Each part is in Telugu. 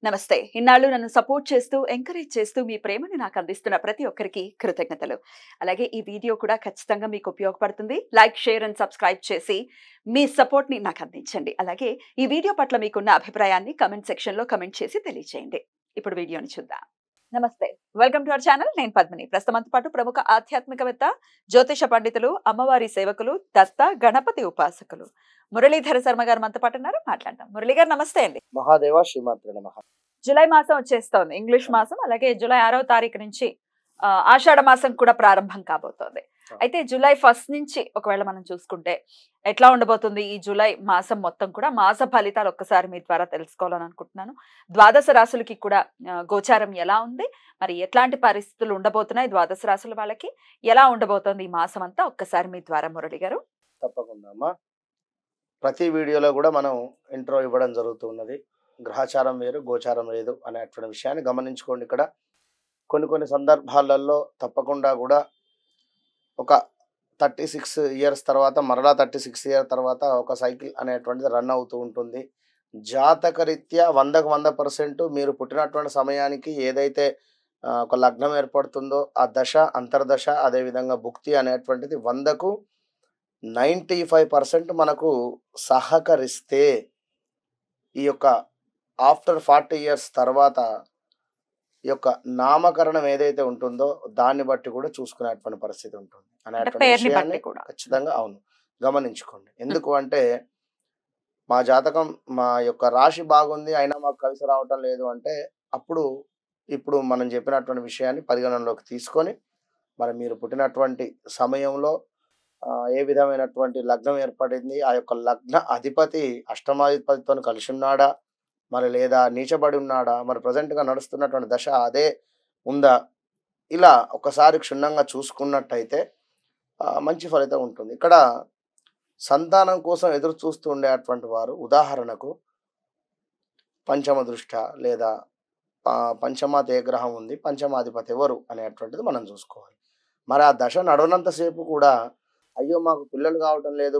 నమస్తే. ఇన్నాళ్ళు నన్ను సపోర్ట్ చేస్తూ, ఎంకరేజ్ చేస్తూ మీ ప్రేమని నాకు అందిస్తున్న ప్రతి ఒక్కరికి కృతజ్ఞతలు. అలాగే ఈ వీడియో కూడా ఖచ్చితంగా మీకు ఉపయోగపడుతుంది. లైక్, షేర్ అండ్ సబ్స్క్రైబ్ చేసి మీ సపోర్ట్‌ని నాకు అందించండి. అలాగే ఈ వీడియో పట్ల మీకున్న అభిప్రాయాన్ని కామెంట్ సెక్షన్‌లో కామెంట్ చేసి తెలియజేయండి. ఇప్పుడు వీడియోని చూద్దాం. నమస్తే. Welcome to our channel. నేను పద్మిని. ప్రస్తుతంతో పాటు ప్రముఖ ఆధ్యాత్మికవేత్త, జ్యోతిష పండితులు, అమ్మవారి సేవకులు, దత్త గణపతి ఉపాసకులు మురళీధర శర్మ గారు మనతో పాటు ఉన్నారు. మాట్లాడదాం. మురళి గారు నమస్తే అండి. మహాదేవ శ్రీమాత్రే నమః. జూలై మాసం వచ్చేస్తోంది, ఇంగ్లీష్ మాసం. అలాగే జూలై 6వ తారీఖు నుంచి ఆషాఢ మాసం కూడా ప్రారంభం కాబోతోంది. అయితే జూలై 1 నుంచి ఒకవేళ మనం చూసుకుంటే ఎట్లా ఉండబోతుంది ఈ జూలై మాసం మొత్తం కూడా? మాస ఫలితాలు ఒక్కసారి మీ ద్వారా తెలుసుకోవాలని అనుకుంటున్నాను. ద్వాదశ రాశులకి కూడా గోచారం ఎలా ఉంది, మరి ఎట్లాంటి పరిస్థితులు ఉండబోతున్నాయి, ద్వాదశ రాశుల వాళ్ళకి ఎలా ఉండబోతోంది ఈ మాసం అంతా, ఒక్కసారి మీ ద్వారా మురళి గారు. తప్పకుండా అమ్మా. ప్రతి వీడియోలో కూడా మనం ఇంట్రో ఇవ్వడం జరుగుతున్నది. గ్రహచారం వేరు, గోచారం లేదు అనేటువంటి విషయాన్ని గమనించుకోండి. ఇక్కడ కొన్ని సందర్భాలలో తప్పకుండా కూడా ఒక 36 ఇయర్స్ తర్వాత మరలా 36 ఇయర్ తర్వాత ఒక సైకిల్ అనేటువంటిది రన్ అవుతూ ఉంటుంది. జాతకరీత్యా 100కు 100% మీరు పుట్టినటువంటి సమయానికి ఏదైతే ఒక లగ్నం ఏర్పడుతుందో ఆ దశ, అంతర్దశ, అదేవిధంగా భుక్తి అనేటువంటిది 100కు 95% మనకు సహకరిస్తే ఈ యొక్క ఆఫ్టర్ 40 ఇయర్స్ తర్వాత ఈ యొక్క నామకరణం ఏదైతే ఉంటుందో దాన్ని బట్టి కూడా చూసుకునేటువంటి పరిస్థితి ఉంటుంది అనేటువంటి విషయాన్ని ఖచ్చితంగా అవును గమనించుకోండి. ఎందుకు అంటే మా జాతకం, మా యొక్క రాశి బాగుంది అయినా మాకు కలిసి రావటం లేదు అంటే అప్పుడు ఇప్పుడు మనం చెప్పినటువంటి విషయాన్ని పరిగణనలోకి తీసుకొని మరి మీరు పుట్టినటువంటి సమయంలో ఏ విధమైనటువంటి లగ్నం ఏర్పడింది, ఆ యొక్క లగ్న అధిపతి అష్టమాధిపతితో కలిసి ఉన్నాడా, మరి లేదా నీచబడి ఉన్నాడా, మరి ప్రజెంట్గా నడుస్తున్నటువంటి దశ అదే ఉందా, ఇలా ఒకసారి క్షుణ్ణంగా చూసుకున్నట్టయితే మంచి ఫలితం ఉంటుంది. ఇక్కడ సంతానం కోసం ఎదురు చూస్తూ ఉండేటువంటి వారు ఉదాహరణకు పంచమ దృష్ట లేదా పంచమాత ఏ గ్రహం ఉంది, పంచమాధిపతి ఎవరు అనేటువంటిది మనం చూసుకోవాలి. మరి ఆ దశ నడవనంతసేపు కూడా అయ్యో మాకు పిల్లలు కావటం లేదు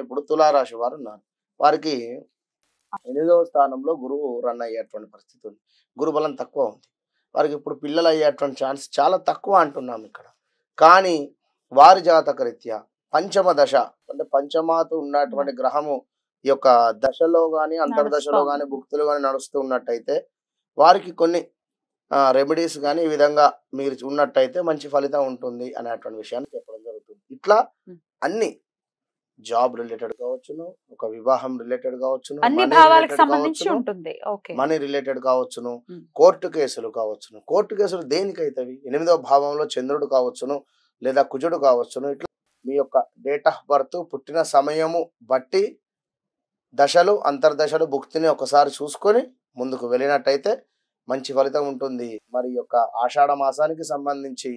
ఇప్పుడు తులారాశి వారు ఉన్నారు. వారికి 8వ స్థానంలో గురువు రన్ అయ్యేటువంటి పరిస్థితి ఉంది. గురుబలం తక్కువ ఉంది. వారికి ఇప్పుడు పిల్లలు అయ్యేటువంటి ఛాన్స్ చాలా తక్కువ అంటున్నాం ఇక్కడ. కానీ వారి జాతక రీత్యా పంచమ దశ అంటే పంచమాత ఉన్నటువంటి గ్రహము ఈ యొక్క దశలో కానీ అంతర్దశలో కానీ భుక్తులు కానీ నడుస్తూ ఉన్నట్టయితే వారికి కొన్ని రెమెడీస్ కానీ ఈ విధంగా మీరు ఉన్నట్టయితే మంచి ఫలితం ఉంటుంది అనేటువంటి విషయాన్ని చెప్పడం జరుగుతుంది. ఇట్లా అన్ని జాబ్ రిలేటెడ్ కావచ్చును, ఒక వివాహం రిలేటెడ్ కావచ్చును, మనీ రిలేటెడ్ కావచ్చును, కోర్టు కేసులు కావచ్చును. కోర్టు కేసులు దేనికైతవి? 8వ భావంలో చంద్రుడు కావచ్చును లేదా కుజుడు కావచ్చును. ఇట్లా మీ యొక్క డేట్ ఆఫ్ బర్త్, పుట్టిన సమయము బట్టి దశలు, అంతర్దశలు, భుక్తిని ఒకసారి చూసుకొని ముందుకు వెళ్ళినట్టయితే మంచి ఫలితం ఉంటుంది. మరి యొక్క ఆషాఢ మాసానికి సంబంధించి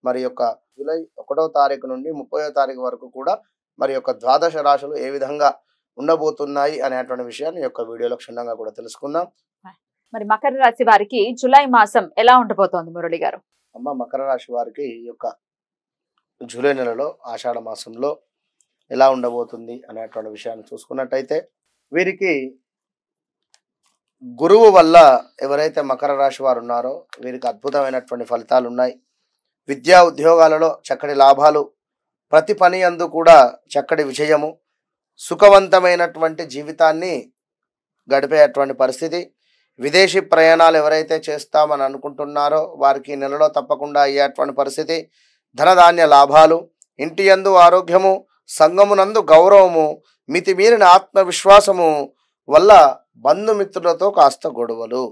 మరి యొక్క జూలై 1వ తారీఖు నుండి 30వ తారీఖు వరకు కూడా మరి యొక్క ద్వాదశ రాశులు ఏ విధంగా ఉండబోతున్నాయి అనేటువంటి విషయాన్ని యొక్క వీడియోలో క్షుణ్ణంగా కూడా తెలుసుకుందాం. మరి మకర రాశి వారికి జూలై మాసం ఎలా ఉండబోతోంది మురళి గారు? అమ్మ, మకర రాశి వారికి ఈ యొక్క జూలై నెలలో ఆషాఢ మాసంలో ఎలా ఉండబోతుంది అనేటువంటి విషయాన్ని చూసుకున్నట్టయితే వీరికి గురువు వల్ల ఎవరైతే మకర రాశి వారు ఉన్నారో వీరికి అద్భుతమైనటువంటి ఫలితాలు ఉన్నాయి. విద్యా ఉద్యోగాలలో చక్కటి లాభాలు, ప్రతి పని యందు కూడా చక్కటి విజయము, సుఖవంతమైనటువంటి జీవితాన్ని గడిపేటువంటి పరిస్థితి. విదేశీ ప్రయాణాలు ఎవరైతే చేస్తామని అనుకుంటున్నారో వారికి నెలలో తప్పకుండా అయ్యేటువంటి పరిస్థితి. ధనధాన్య లాభాలు, ఇంటి యందు ఆరోగ్యము, సంఘమునందు గౌరవము, మితిమీరిన ఆత్మవిశ్వాసము వల్ల బంధుమిత్రులతో కాస్త గొడవలు,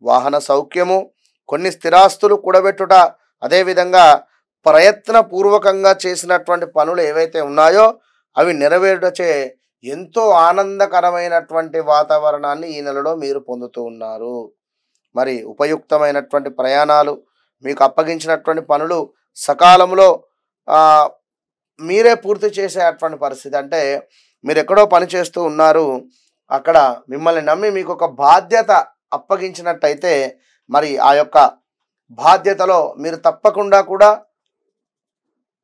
వాహన సౌఖ్యము, కొన్ని స్థిరాస్తులు కూడబెట్టుట, అదేవిధంగా ప్రయత్నపూర్వకంగా చేసినటువంటి పనులు ఏవైతే ఉన్నాయో అవి నెరవేరుటచే ఎంతో ఆనందకరమైనటువంటి వాతావరణాన్ని ఈ నెలలో మీరు పొందుతూ ఉన్నారు. మరి ఉపయుక్తమైనటువంటి ప్రయాణాలు, మీకు అప్పగించినటువంటి పనులు సకాలంలో మీరే పూర్తి చేసేటువంటి పరిస్థితి. అంటే మీరు ఎక్కడో పని చేస్తూ ఉన్నారు, అక్కడ మిమ్మల్ని నమ్మి మీకు ఒక బాధ్యత అప్పగించినట్టయితే మరి ఆ యొక్క బాధ్యతలో మీరు తప్పకుండా కూడా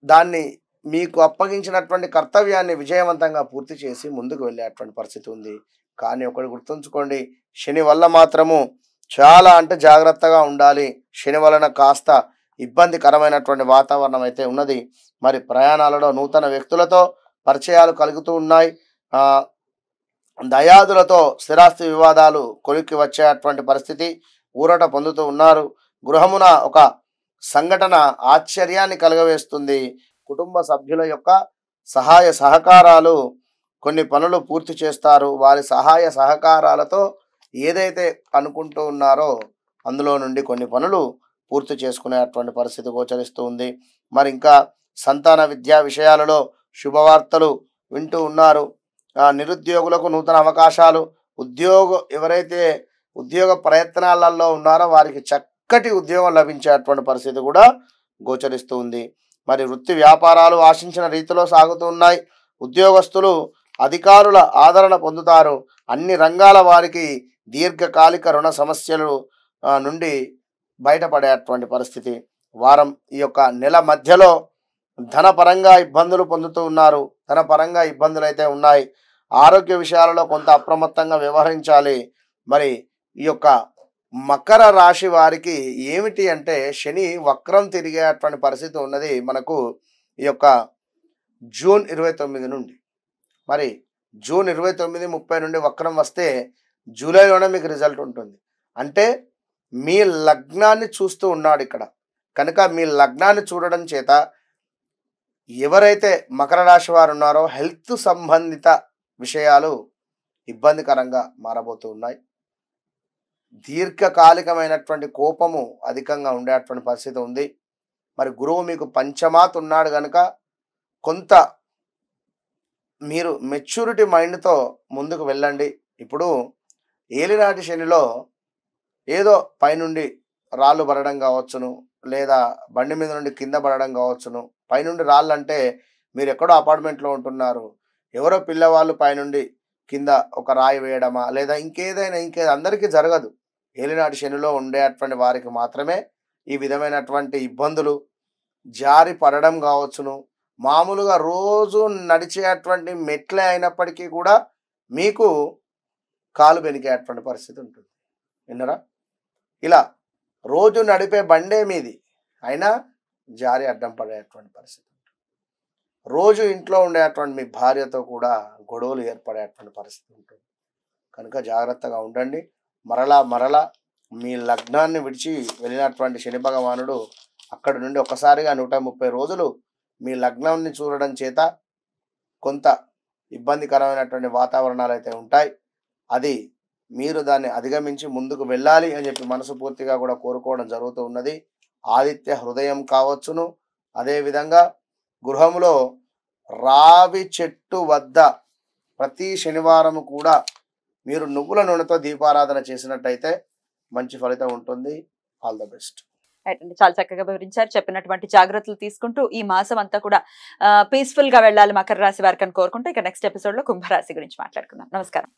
దాన్ని మీకు అప్పగించినటువంటి కర్తవ్యాన్ని విజయవంతంగా పూర్తి చేసి ముందుకు వెళ్ళేటువంటి పరిస్థితి ఉంది. కానీ ఒకటి గుర్తుంచుకోండి, శని వల్ల మాత్రము చాలా అంటే జాగ్రత్తగా ఉండాలి. శని వలన కాస్త ఇబ్బందికరమైనటువంటి వాతావరణం అయితే ఉన్నది. మరి ప్రయాణాలలో నూతన వ్యక్తులతో పరిచయాలు కలుగుతూ ఉన్నాయి. దయాదులతో స్థిరాస్తి వివాదాలు కొలిక్కి వచ్చేటువంటి పరిస్థితి, ఊరట పొందుతూ ఉన్నారు. గృహమున ఒక సంఘటన ఆశ్చర్యాన్ని కలుగవేస్తుంది. కుటుంబ సభ్యుల యొక్క సహాయ సహకారాలు, కొన్ని పనులు పూర్తి చేస్తారు. వారి సహాయ సహకారాలతో ఏదైతే అనుకుంటూ ఉన్నారో అందులో నుండి కొన్ని పనులు పూర్తి చేసుకునేటువంటి పరిస్థితి గోచరిస్తూ ఉంది. మరి ఇంకా సంతాన విద్యా విషయాలలో శుభవార్తలు వింటూ ఉన్నారు. నిరుద్యోగులకు నూతన అవకాశాలు, ఎవరైతే ఉద్యోగ ప్రయత్నాలలో ఉన్నారో వారికి చక్కటి ఉద్యోగం లభించేటువంటి పరిస్థితి కూడా గోచరిస్తూ ఉంది. మరి వృత్తి వ్యాపారాలు ఆశించిన రీతిలో సాగుతూ ఉన్నాయి. ఉద్యోగస్తులు అధికారుల ఆదరణ పొందుతారు. అన్ని రంగాల వారికి దీర్ఘకాలిక రుణ సమస్యలు నుండి బయటపడేటువంటి పరిస్థితి. వారం ఈ యొక్క నెల మధ్యలో ధనపరంగా ఇబ్బందులు పొందుతూ ఉన్నారు. ధనపరంగా ఇబ్బందులు అయితే ఉన్నాయి. ఆరోగ్య విషయాలలో కొంత అప్రమత్తంగా వ్యవహరించాలి. మరి ఈ యొక్క మకర రాశి వారికి ఏమిటి అంటే శని వక్రం తిరిగేటువంటి పరిస్థితి ఉన్నది మనకు ఈ యొక్క జూన్ 29 నుండి. మరి జూన్ 29, 30 నుండి వక్రం వస్తే జూలైలోనే మీకు రిజల్ట్ ఉంటుంది. అంటే మీ లగ్నాన్ని చూస్తూ ఉన్నాడు ఇక్కడ కనుక మీ లగ్నాన్ని చూడడం చేత ఎవరైతే మకర రాశి వారు ఉన్నారో హెల్త్ సంబంధిత విషయాలు ఇబ్బందికరంగా మారబోతూ ఉన్నాయి. దీర్ఘకాలికమైనటువంటి కోపము అధికంగా ఉండేటువంటి పరిస్థితి ఉంది. మరి గురువు మీకు పంచమాత్ ఉన్నాడు కనుక కొంత మీరు మెచ్యూరిటీ మైండ్తో ముందుకు వెళ్ళండి. ఇప్పుడు ఏలినాటి శనిలో ఏదో పైనుండి రాళ్ళు పడడం కావచ్చును, లేదా బండి మీద నుండి కింద పడడం కావచ్చును. పైనుండి రాళ్ళు అంటే మీరు ఎక్కడో అపార్ట్మెంట్లో ఉంటున్నారు, ఎవరో పిల్లవాళ్ళు పైనుండి కింద ఒక రాయి వేయడమా, లేదా ఇంకేదైనా అందరికీ జరగదు. ఏలినాటి శనిలో ఉండేటువంటి వారికి మాత్రమే ఈ విధమైనటువంటి ఇబ్బందులు, జారి పడడం కావచ్చును. మామూలుగా రోజు నడిచేటువంటి మెట్లే అయినప్పటికీ కూడా మీకు కాలు బెనికేటువంటి పరిస్థితి ఉంటుంది. విన్నరా? ఇలా రోజు నడిపే బండే మీది అయినా జారి అడ్డం పడేటువంటి పరిస్థితి ఉంటుంది. రోజు ఇంట్లో ఉండేటువంటి మీ భార్యతో కూడా గొడవలు ఏర్పడేటువంటి పరిస్థితి ఉంటుంది. కనుక జాగ్రత్తగా ఉండండి. మరలా మీ లగ్నాన్ని విడిచి వెళ్ళినటువంటి శని భగవానుడు అక్కడి నుండి ఒక్కసారిగా 130 రోజులు మీ లగ్నాన్ని చూడడం చేత కొంత ఇబ్బందికరమైనటువంటి వాతావరణాలు అయితే ఉంటాయి. అది మీరు దాన్ని అధిగమించి ముందుకు వెళ్ళాలి అని చెప్పి మనస్ఫూర్తిగా కూడా కోరుకోవడం జరుగుతూ ఉన్నది. ఆదిత్య హృదయం కావచ్చును. అదేవిధంగా గృహంలో రావి చెట్టు వద్ద ప్రతి శనివారం కూడా మీరు నువ్వుల నూనెతో దీపారాధన చేసినట్టయితే మంచి ఫలితం ఉంటుంది. All the best. చాలా చక్కగా వివరించారు. చెప్పినటువంటి జాగ్రత్తలు తీసుకుంటూ ఈ మాసం అంతా కూడా పీస్ఫుల్ గా వెళ్ళాలి మకర రాశి వారికి అని కోరుకుంటూ ఇక నెక్స్ట్ ఎపిసోడ్ లో కుంభరాశి గురించి మాట్లాడుకుందాం. నమస్కారం.